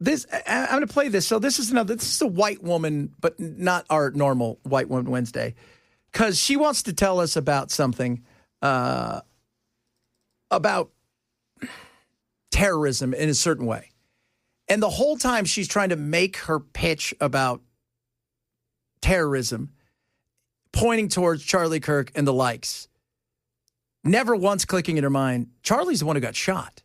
I'm going to play this. So this is a white woman, but not our normal White Woman Wednesday, because she wants to tell us about something about terrorism in a certain way. And the whole time she's trying to make her pitch about terrorism, pointing towards Charlie Kirk and the likes, never once clicking in her mind, Charlie's the one who got shot.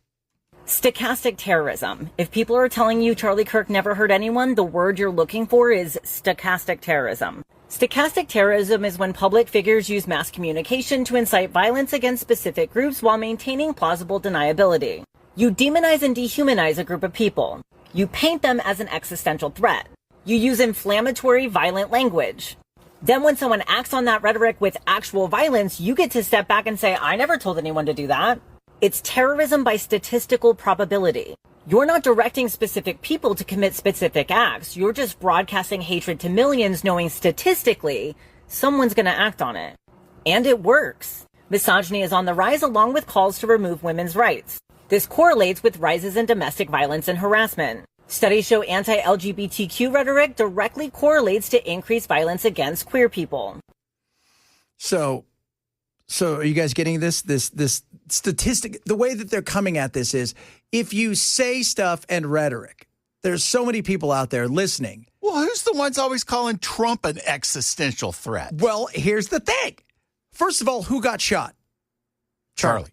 Stochastic terrorism. If people are telling you Charlie Kirk never hurt anyone, the word you're looking for is stochastic terrorism. Stochastic terrorism is when public figures use mass communication to incite violence against specific groups while maintaining plausible deniability. You demonize and dehumanize a group of people. You paint them as an existential threat. You use inflammatory, violent language. Then when someone acts on that rhetoric with actual violence, you get to step back and say, I never told anyone to do that. It's terrorism by statistical probability. You're not directing specific people to commit specific acts. You're just broadcasting hatred to millions, knowing statistically someone's going to act on it. And it works. Misogyny is on the rise along with calls to remove women's rights. This correlates with rises in domestic violence and harassment. Studies show anti-LGBTQ rhetoric directly correlates to increased violence against queer people. So are you guys getting this statistic? The way that they're coming at this is, if you say stuff and rhetoric, there's so many people out there listening. Well, who's the ones always calling Trump an existential threat? Well, here's the thing. First of all, who got shot? Charlie.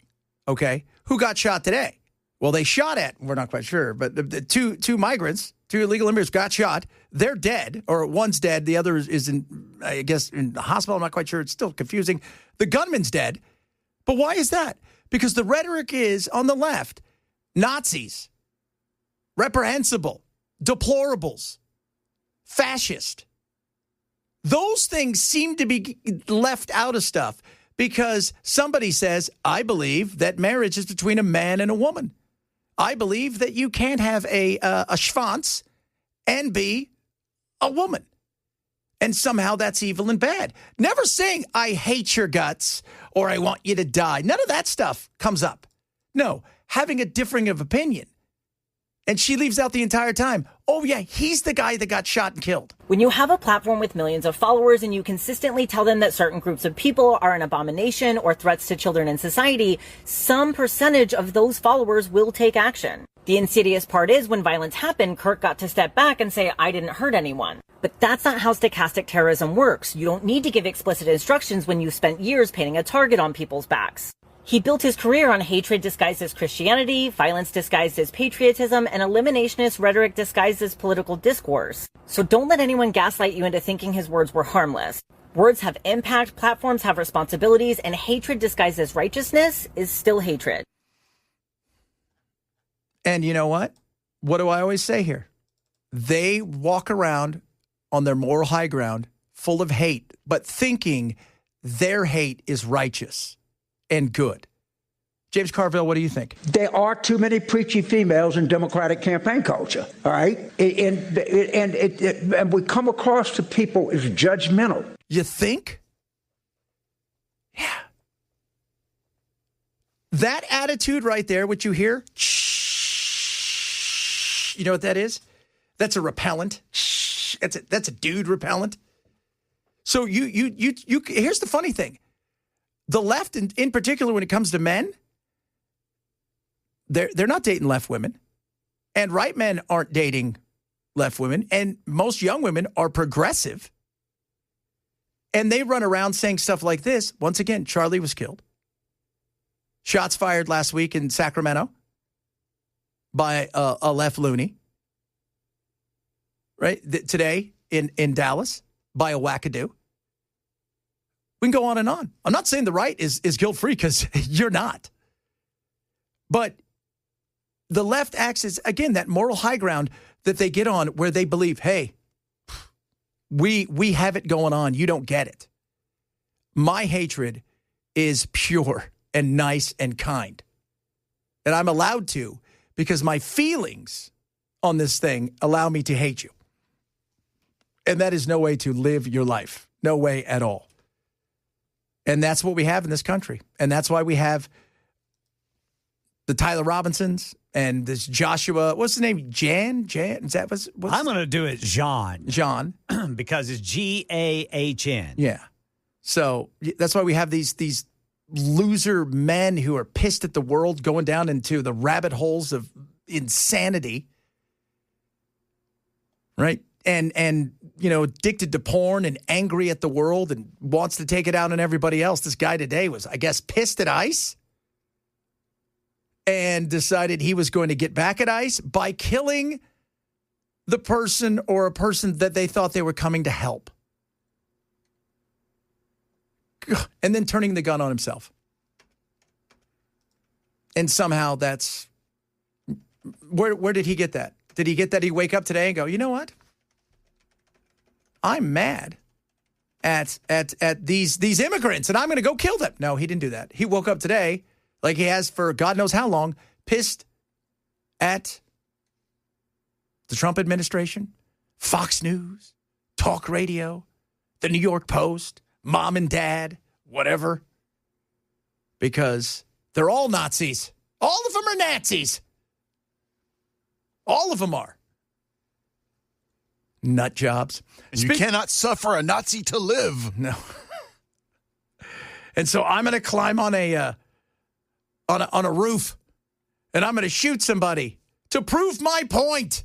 Okay. Who got shot today? Well, they shot at, we're not quite sure, but the two migrants, two illegal immigrants got shot. They're dead, or one's dead. The other is in the hospital. I'm not quite sure. It's still confusing. The gunman's dead. But why is that? Because the rhetoric is, on the left, Nazis, reprehensible, deplorables, fascist. Those things seem to be left out of stuff because somebody says, I believe that marriage is between a man and a woman. I believe that you can't have a schwanz and be a woman. And somehow that's evil and bad. Never saying, I hate your guts or I want you to die. None of that stuff comes up. No, having a differing of opinion. And she leaves out the entire time. Oh, yeah, he's the guy that got shot and killed. When you have a platform with millions of followers and you consistently tell them that certain groups of people are an abomination or threats to children in society, some percentage of those followers will take action. The insidious part is when violence happened, Kirk got to step back and say, I didn't hurt anyone. But that's not how stochastic terrorism works. You don't need to give explicit instructions when you spent years painting a target on people's backs. He built his career on hatred disguised as Christianity, violence disguised as patriotism, and eliminationist rhetoric disguised as political discourse. So don't let anyone gaslight you into thinking his words were harmless. Words have impact, platforms have responsibilities, and hatred disguised as righteousness is still hatred. And you know what? What do I always say here? They walk around on their moral high ground full of hate, but thinking their hate is righteous and good. James Carville, what do you think? There are too many preachy females in Democratic campaign culture, all right? And we come across to people as judgmental. You think? Yeah. That attitude right there, what you hear, you know what that is? That's a repellent. That's a dude repellent. So you here's the funny thing. The left, in particular, when it comes to men, they're not dating left women. And right men aren't dating left women. And most young women are progressive. And they run around saying stuff like this. Once again, Charlie was killed. Shots fired last week in Sacramento by a left loony. Right? Today in Dallas by a wackadoo. We can go on and on. I'm not saying the right is guilt-free because you're not. But the left acts as, again, that moral high ground that they get on where they believe, hey, we have it going on. You don't get it. My hatred is pure and nice and kind. And I'm allowed to because my feelings on this thing allow me to hate you. And that is no way to live your life. No way at all. And that's what we have in this country. And that's why we have the Tyler Robinsons and this Joshua, what's his name? Jan? Is that what's I'm going to do it John because it's Gahn. Yeah. So that's why we have these loser men who are pissed at the world going down into the rabbit holes of insanity. Right? And addicted to porn and angry at the world and wants to take it out on everybody else. This guy today was, I guess, pissed at ICE and decided he was going to get back at ICE by killing the person or a person that they thought they were coming to help. And then turning the gun on himself. And somehow that's... Where did he get that? Did he get that? He wake up today and go, you know what? I'm mad at these immigrants, and I'm going to go kill them. No, he didn't do that. He woke up today, like he has for God knows how long, pissed at the Trump administration, Fox News, talk radio, the New York Post, mom and dad, whatever, because they're all Nazis. All of them are Nazis. All of them are. Nut jobs. And you cannot suffer a Nazi to live. No. And so I'm going to climb on a roof, and I'm going to shoot somebody to prove my point.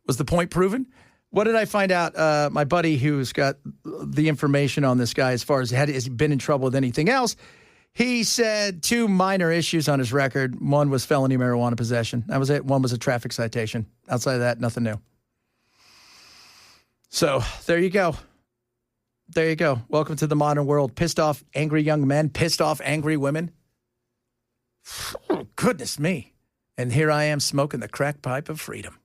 Was the point proven? What did I find out? My buddy who's got the information on this guy as far as has he been in trouble with anything else, he said 2 minor issues on his record. One was felony marijuana possession. That was it. One was a traffic citation. Outside of that, nothing new. So there you go. There you go. Welcome to the modern world. Pissed off angry young men, pissed off angry women. Oh, goodness me. And here I am smoking the crack pipe of freedom.